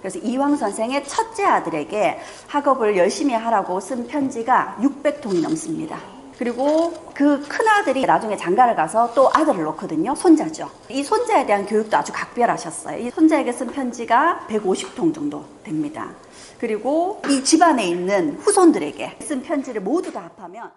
그래서 이황 선생의 첫째 아들에게 학업을 열심히 하라고 쓴 편지가 600통이 넘습니다. 그리고 그 큰아들이 나중에 장가를 가서 또 아들을 놓거든요. 손자죠. 이 손자에 대한 교육도 아주 각별하셨어요. 이 손자에게 쓴 편지가 150통 정도 됩니다. 그리고 이 집안에 있는 후손들에게 쓴 편지를 모두 다 합하면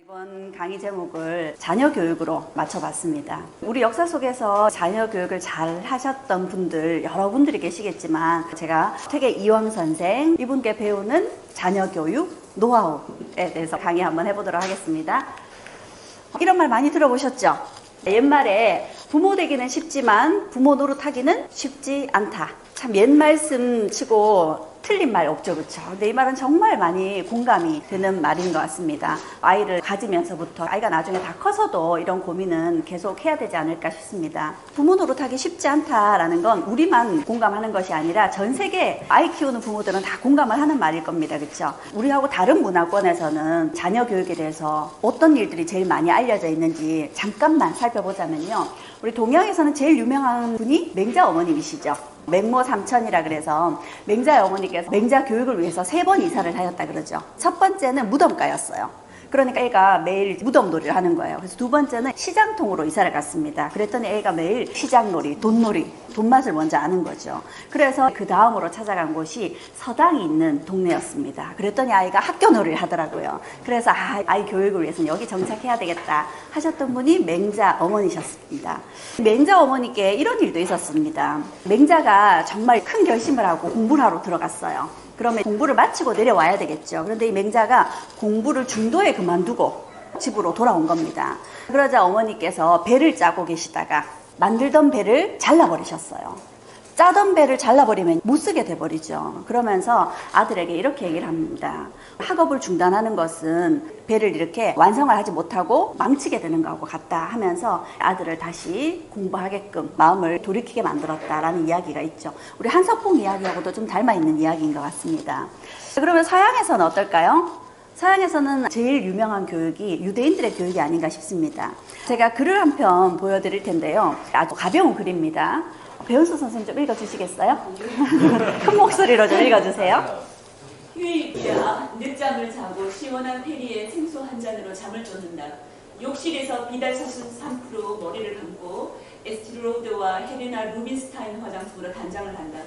이번 강의 제목을 자녀 교육으로 맞춰봤습니다. 우리 역사 속에서 자녀 교육을 잘 하셨던 분들 여러분들이 계시겠지만 제가 퇴계 이황 선생 이분께 배우는 자녀 교육 노하우에 대해서 강의 한번 해보도록 하겠습니다. 이런 말 많이 들어보셨죠? 옛말에 부모 되기는 쉽지만 부모 노릇하기는 쉽지 않다. 참 옛 말씀 치고 틀린 말 없죠, 그렇죠? 근데 이 말은 정말 많이 공감이 되는 말인 것 같습니다. 아이를 가지면서부터 아이가 나중에 다 커서도 이런 고민은 계속 해야 되지 않을까 싶습니다. 부모 노릇하기 쉽지 않다라는 건 우리만 공감하는 것이 아니라 전 세계 아이 키우는 부모들은 다 공감을 하는 말일 겁니다, 그렇죠? 우리하고 다른 문화권에서는 자녀 교육에 대해서 어떤 일들이 제일 많이 알려져 있는지 잠깐만 살펴보자면요. 우리 동양에서는 제일 유명한 분이 맹자 어머님이시죠. 맹모 삼천이라 그래서 맹자 어머니께서 맹자 교육을 위해서 3번 이사를 하셨다 그러죠. 첫 번째는 무덤가였어요. 그러니까 애가 매일 무덤놀이를 하는 거예요. 그래서 두 번째는 시장통으로 이사를 갔습니다. 그랬더니 애가 매일 시장놀이, 돈놀이, 돈맛을 먼저 아는 거죠. 그래서 그 다음으로 찾아간 곳이 서당이 있는 동네였습니다. 그랬더니 아이가 학교놀이를 하더라고요. 그래서 아이 교육을 위해서는 여기 정착해야 되겠다 하셨던 분이 맹자 어머니셨습니다. 맹자 어머니께 이런 일도 있었습니다. 맹자가 정말 큰 결심을 하고 공부를 하러 들어갔어요. 그러면 공부를 마치고 내려와야 되겠죠. 그런데 이 맹자가 공부를 중도에 그만두고 집으로 돌아온 겁니다. 그러자 어머니께서 배를 짜고 계시다가 만들던 배를 잘라버리셨어요. 짜던 배를 잘라버리면 못 쓰게 돼버리죠. 그러면서 아들에게 이렇게 얘기를 합니다. 학업을 중단하는 것은 배를 이렇게 완성을 하지 못하고 망치게 되는 거하고 같다 하면서 아들을 다시 공부하게끔 마음을 돌이키게 만들었다라는 이야기가 있죠. 우리 한석봉 이야기하고도 좀 닮아있는 이야기인 것 같습니다. 그러면 서양에서는 어떨까요? 서양에서는 제일 유명한 교육이 유대인들의 교육이 아닌가 싶습니다. 제가 글을 한 편 보여드릴 텐데요. 아주 가벼운 글입니다. 배은수 선생님 좀 읽어주시겠어요? 큰 목소리로 좀 읽어주세요. 휴일이야 늦잠을 자고 시원한 페리에 생수 한 잔으로 잠을 쫓는다. 욕실에서 비달사순 3% 머리를 감고 에스티로드와 헬레나 루빈스타인 화장품으로 단장을 한다.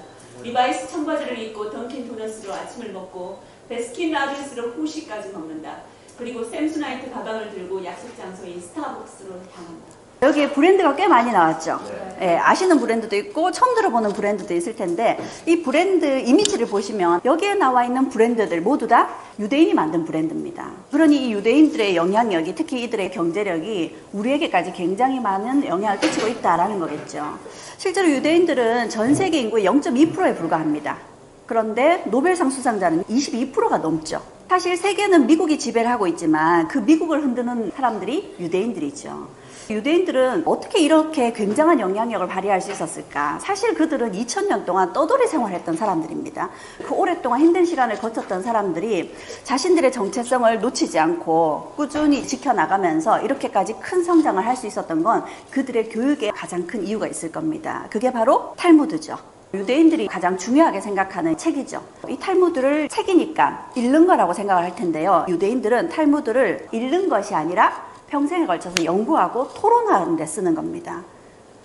리바이스 청바지를 입고 던킨 도너스로 아침을 먹고 베스킨 라빈스로 후식까지 먹는다. 그리고 샘수나이트 가방을 들고 약속 장소인 스타벅스로 향한다. 여기에 브랜드가 꽤 많이 나왔죠. 네, 아시는 브랜드도 있고 처음 들어보는 브랜드도 있을 텐데 이 브랜드 이미지를 보시면 여기에 나와 있는 브랜드들 모두 다 유대인이 만든 브랜드입니다. 그러니 이 유대인들의 영향력이 특히 이들의 경제력이 우리에게까지 굉장히 많은 영향을 끼치고 있다라는 거겠죠. 실제로 유대인들은 전 세계 인구의 0.2%에 불과합니다. 그런데 노벨상 수상자는 22%가 넘죠. 사실 세계는 미국이 지배를 하고 있지만 그 미국을 흔드는 사람들이 유대인들이죠. 유대인들은 어떻게 이렇게 굉장한 영향력을 발휘할 수 있었을까? 사실 그들은 2000년 동안 떠돌이 생활했던 사람들입니다. 그 오랫동안 힘든 시간을 거쳤던 사람들이 자신들의 정체성을 놓치지 않고 꾸준히 지켜나가면서 이렇게까지 큰 성장을 할 수 있었던 건 그들의 교육에 가장 큰 이유가 있을 겁니다. 그게 바로 탈무드죠. 유대인들이 가장 중요하게 생각하는 책이죠. 이 탈무드를 책이니까 읽는 거라고 생각을 할 텐데요. 유대인들은 탈무드를 읽는 것이 아니라 평생에 걸쳐서 연구하고 토론하는 데 쓰는 겁니다.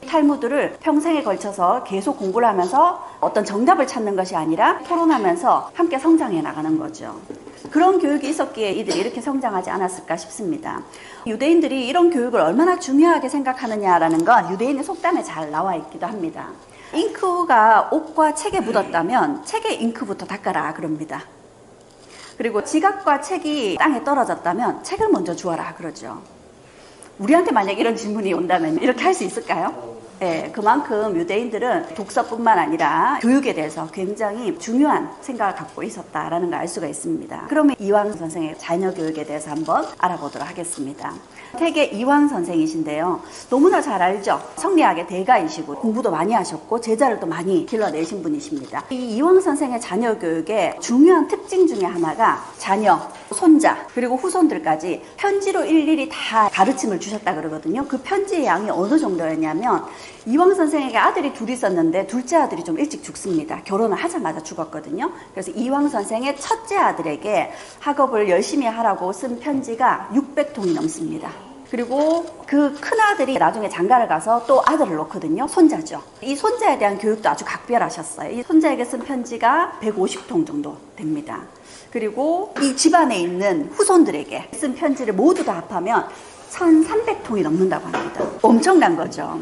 탈무드를 평생에 걸쳐서 계속 공부를 하면서 어떤 정답을 찾는 것이 아니라 토론하면서 함께 성장해 나가는 거죠. 그런 교육이 있었기에 이들이 이렇게 성장하지 않았을까 싶습니다. 유대인들이 이런 교육을 얼마나 중요하게 생각하느냐라는 건 유대인의 속담에 잘 나와 있기도 합니다. 잉크가 옷과 책에 묻었다면 책에 잉크부터 닦아라 그럽니다. 그리고 지갑과 책이 땅에 떨어졌다면 책을 먼저 주워라 그러죠. 우리한테 만약 이런 질문이 온다면 이렇게 할 수 있을까요? 그만큼 유대인들은 독서뿐만 아니라 교육에 대해서 굉장히 중요한 생각을 갖고 있었다라는 걸 알 수가 있습니다. 그러면 이황 선생의 자녀 교육에 대해서 한번 알아보도록 하겠습니다. 태계 이황 선생이신데요. 너무나 잘 알죠. 성리학의 대가이시고 공부도 많이 하셨고 제자를 또 많이 길러내신 분이십니다. 이 이황 선생의 자녀 교육의 중요한 특징 중에 하나가 자녀, 손자, 그리고 후손들까지 편지로 일일이 다 가르침을 주셨다 그러거든요. 그 편지의 양이 어느 정도였냐면 이황 선생에게 아들이 둘이 있었는데 둘째 아들이 좀 일찍 죽습니다. 결혼을 하자마자 죽었거든요. 그래서 이황 선생의 첫째 아들에게 학업을 열심히 하라고 쓴 편지가 600통이 넘습니다. 그리고 그 큰아들이 나중에 장가를 가서 또 아들을 놓거든요. 손자죠. 이 손자에 대한 교육도 아주 각별하셨어요. 이 손자에게 쓴 편지가 150통 정도 됩니다. 그리고 이 집안에 있는 후손들에게 쓴 편지를 모두 다 합하면 1300통이 넘는다고 합니다. 엄청난 거죠.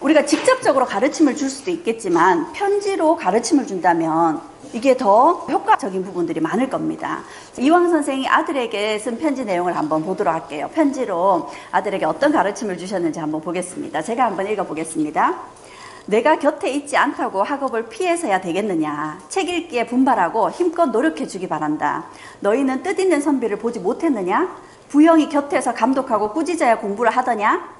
우리가 직접적으로 가르침을 줄 수도 있겠지만 편지로 가르침을 준다면 이게 더 효과적인 부분들이 많을 겁니다. 이황 선생이 아들에게 쓴 편지 내용을 한번 보도록 할게요. 편지로 아들에게 어떤 가르침을 주셨는지 한번 보겠습니다. 제가 한번 읽어보겠습니다. 내가 곁에 있지 않다고 학업을 피해서야 되겠느냐. 책 읽기에 분발하고 힘껏 노력해주기 바란다. 너희는 뜻있는 선비를 보지 못했느냐? 부형이 곁에서 감독하고 꾸짖어야 공부를 하더냐?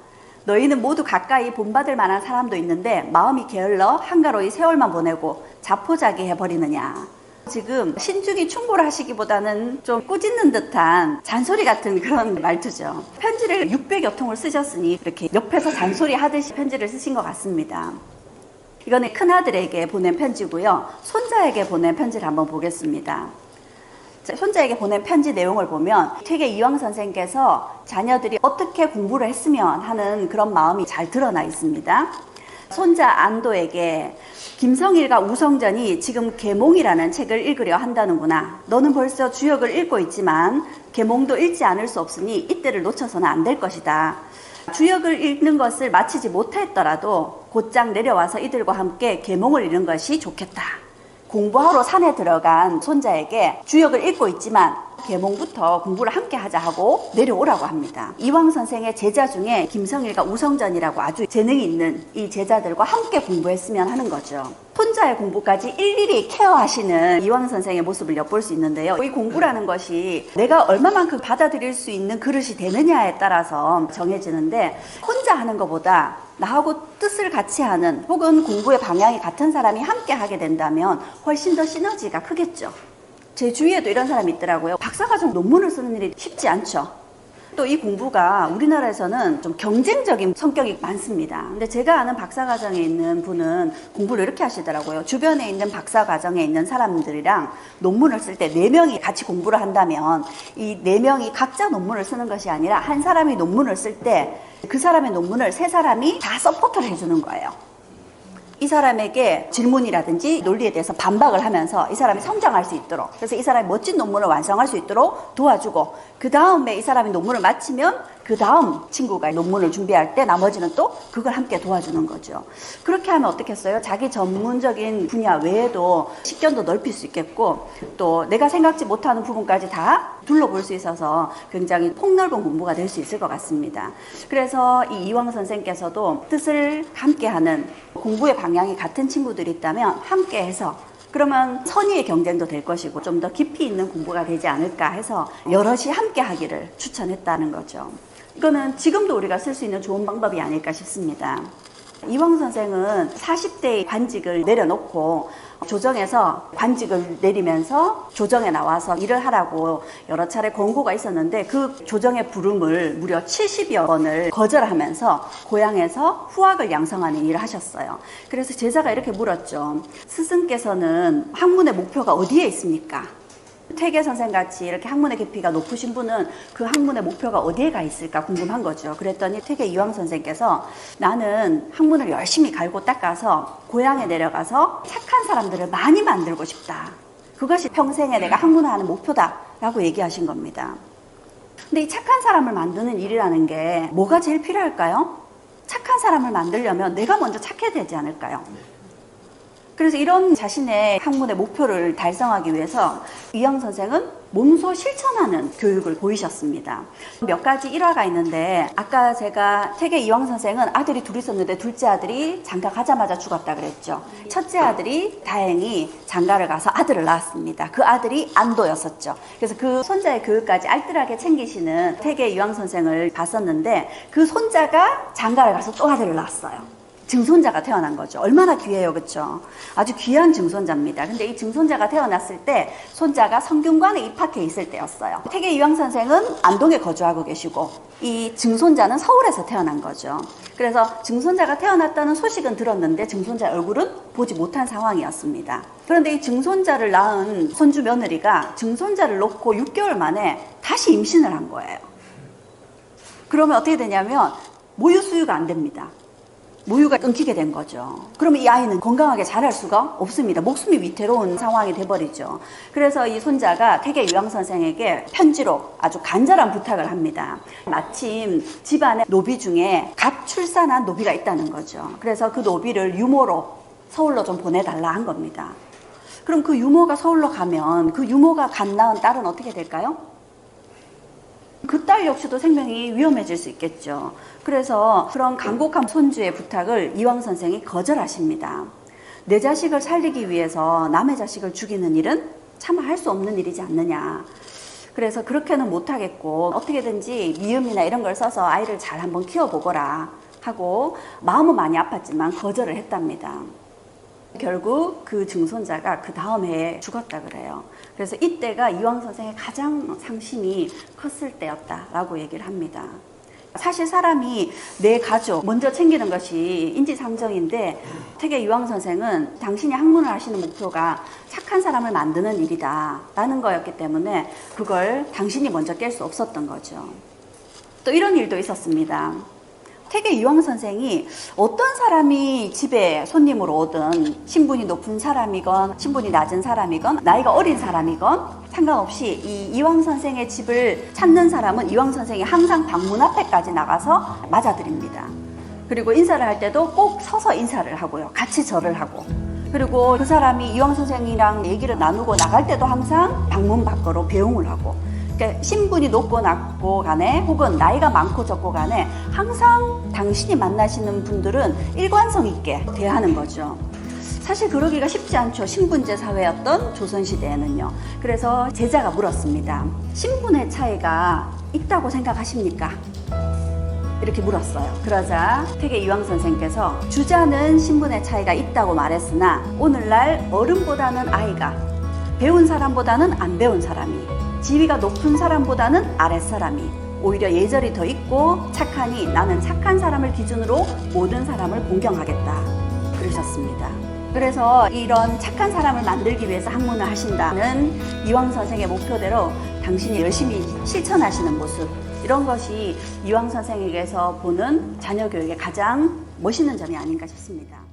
너희는 모두 가까이 본받을 만한 사람도 있는데 마음이 게을러 한가로이 세월만 보내고 자포자기 해버리느냐. 지금 신중히 충고를 하시기보다는 좀 꾸짖는 듯한 잔소리 같은 그런 말투죠. 편지를 600여 통을 쓰셨으니 이렇게 옆에서 잔소리 하듯이 편지를 쓰신 것 같습니다. 이거는 큰아들에게 보낸 편지고요. 손자에게 보낸 편지를 한번 보겠습니다. 손자에게 보낸 편지 내용을 보면 퇴계 이황 선생께서 자녀들이 어떻게 공부를 했으면 하는 그런 마음이 잘 드러나 있습니다. 손자 안도에게 김성일과 우성전이 지금 계몽이라는 책을 읽으려 한다는구나. 너는 벌써 주역을 읽고 있지만 계몽도 읽지 않을 수 없으니 이때를 놓쳐서는 안 될 것이다. 주역을 읽는 것을 마치지 못했더라도 곧장 내려와서 이들과 함께 계몽을 읽는 것이 좋겠다. 공부하러 산에 들어간 손자에게 주역을 읽고 있지만 계몽부터 공부를 함께 하자 하고 내려오라고 합니다. 이황 선생의 제자 중에 김성일과 우성전이라고 아주 재능이 있는 이 제자들과 함께 공부했으면 하는 거죠. 손자의 공부까지 일일이 케어하시는 이황 선생의 모습을 엿볼 수 있는데요. 이 공부라는 것이 내가 얼마만큼 받아들일 수 있는 그릇이 되느냐에 따라서 정해지는데 혼자 하는 것보다 나하고 뜻을 같이 하는 혹은 공부의 방향이 같은 사람이 함께 하게 된다면 훨씬 더 시너지가 크겠죠. 제 주위에도 이런 사람이 있더라고요. 박사과정 논문을 쓰는 일이 쉽지 않죠. 또 이 공부가 우리나라에서는 좀 경쟁적인 성격이 많습니다. 근데 제가 아는 박사과정에 있는 분은 공부를 이렇게 하시더라고요. 주변에 있는 박사과정에 있는 사람들이랑 논문을 쓸 때 4명이 같이 공부를 한다면 이 4명이 각자 논문을 쓰는 것이 아니라 한 사람이 논문을 쓸 때 그 사람의 논문을 3사람이 다 서포트를 해주는 거예요. 이 사람에게 질문이라든지 논리에 대해서 반박을 하면서 이 사람이 성장할 수 있도록, 그래서 이 사람이 멋진 논문을 완성할 수 있도록 도와주고, 그 다음에 이 사람이 논문을 마치면 그 다음 친구가 논문을 준비할 때 나머지는 또 그걸 함께 도와주는 거죠. 그렇게 하면 어떻겠어요? 자기 전문적인 분야 외에도 식견도 넓힐 수 있겠고, 또 내가 생각지 못하는 부분까지 다 둘러볼 수 있어서 굉장히 폭넓은 공부가 될 수 있을 것 같습니다. 그래서 이 이황 선생께서도 뜻을 함께하는, 공부의 방향이 같은 친구들이 있다면 함께해서, 그러면 선의의 경쟁도 될 것이고 좀 더 깊이 있는 공부가 되지 않을까 해서 여럿이 함께 하기를 추천했다는 거죠. 이거는 지금도 우리가 쓸 수 있는 좋은 방법이 아닐까 싶습니다. 이황 선생은 40대의 관직을 내려놓고 조정에서 관직을 내리면서 조정에 나와서 일을 하라고 여러 차례 권고가 있었는데 그 조정의 부름을 무려 70여 번을 거절하면서 고향에서 후학을 양성하는 일을 하셨어요. 그래서 제자가 이렇게 물었죠. 스승께서는 학문의 목표가 어디에 있습니까? 퇴계 선생같이 이렇게 학문의 깊이가 높으신 분은 그 학문의 목표가 어디에 가 있을까 궁금한 거죠. 그랬더니 퇴계 이황 선생께서 나는 학문을 열심히 갈고 닦아서 고향에 내려가서 착한 사람들을 많이 만들고 싶다. 그것이 평생에 내가 학문화하는 목표다 라고 얘기하신 겁니다. 근데 이 착한 사람을 만드는 일이라는 게 뭐가 제일 필요할까요? 착한 사람을 만들려면 내가 먼저 착해야 되지 않을까요? 그래서 이런 자신의 학문의 목표를 달성하기 위해서 이황 선생은 몸소 실천하는 교육을 보이셨습니다. 몇 가지 일화가 있는데 아까 제가 태계 이황 선생은 아들이 둘 있었는데 둘째 아들이 장가 가자마자 죽었다 그랬죠. 첫째 아들이 다행히 장가를 가서 아들을 낳았습니다. 그 아들이 안도였었죠. 그래서 그 손자의 교육까지 알뜰하게 챙기시는 태계 이황 선생을 봤었는데 그 손자가 장가를 가서 또 아들을 낳았어요. 증손자가 태어난 거죠. 얼마나 귀해요, 그렇죠? 아주 귀한 증손자입니다. 근데 이 증손자가 태어났을 때 손자가 성균관에 입학해 있을 때였어요. 태계 이황 선생은 안동에 거주하고 계시고 이 증손자는 서울에서 태어난 거죠. 그래서 증손자가 태어났다는 소식은 들었는데 증손자 얼굴은 보지 못한 상황이었습니다. 그런데 이 증손자를 낳은 손주 며느리가 증손자를 놓고 6개월 만에 다시 임신을 한 거예요. 그러면 어떻게 되냐면 모유 수유가 안 됩니다. 모유가 끊기게 된 거죠. 그러면 이 아이는 건강하게 자랄 수가 없습니다. 목숨이 위태로운 상황이 돼버리죠. 그래서 이 손자가 태계 이황 선생에게 편지로 아주 간절한 부탁을 합니다. 마침 집안에 노비 중에 갓 출산한 노비가 있다는 거죠. 그래서 그 노비를 유모로 서울로 좀 보내달라 한 겁니다. 그럼 그 유모가 서울로 가면 그 유모가 갓 낳은 딸은 어떻게 될까요? 그 딸 역시도 생명이 위험해질 수 있겠죠. 그래서 그런 간곡한 손주의 부탁을 이황 선생이 거절하십니다. 내 자식을 살리기 위해서 남의 자식을 죽이는 일은 참 할 수 없는 일이지 않느냐. 그래서 그렇게는 못하겠고 어떻게든지 미음이나 이런 걸 써서 아이를 잘 한번 키워보거라 하고 마음은 많이 아팠지만 거절을 했답니다. 결국 그 증손자가 그 다음 해에 죽었다 그래요. 그래서 이때가 이황 선생의 가장 상심이 컸을 때였다라고 얘기를 합니다. 사실 사람이 내 가족 먼저 챙기는 것이 인지상정인데 태계 이황 선생은 당신이 학문을 하시는 목표가 착한 사람을 만드는 일이다 라는 거였기 때문에 그걸 당신이 먼저 깰 수 없었던 거죠. 또 이런 일도 있었습니다. 태계 이황 선생이 어떤 사람이 집에 손님으로 오든 신분이 높은 사람이건 신분이 낮은 사람이건 나이가 어린 사람이건 상관없이 이 이황 선생의 집을 찾는 사람은 이황 선생이 항상 방문 앞에까지 나가서 맞아드립니다. 그리고 인사를 할 때도 꼭 서서 인사를 하고요. 같이 절을 하고. 그리고 그 사람이 이황 선생이랑 얘기를 나누고 나갈 때도 항상 방문 밖으로 배웅을 하고. 그러니까 신분이 높고 낮고 간에 혹은 나이가 많고 적고 간에 항상 당신이 만나시는 분들은 일관성 있게 대하는 거죠. 사실 그러기가 쉽지 않죠. 신분제 사회였던 조선시대에는요. 그래서 제자가 물었습니다. 신분의 차이가 있다고 생각하십니까? 이렇게 물었어요. 그러자 태계 이황 선생께서 주자는 신분의 차이가 있다고 말했으나 오늘날 어른보다는 아이가 배운 사람보다는 안 배운 사람이 지위가 높은 사람보다는 아랫사람이 오히려 예절이 더 있고 착하니 나는 착한 사람을 기준으로 모든 사람을 공경하겠다 그러셨습니다. 그래서 이런 착한 사람을 만들기 위해서 학문을 하신다는 이황 선생의 목표대로 당신이 열심히 실천하시는 모습 이런 것이 이황 선생에게서 보는 자녀 교육의 가장 멋있는 점이 아닌가 싶습니다.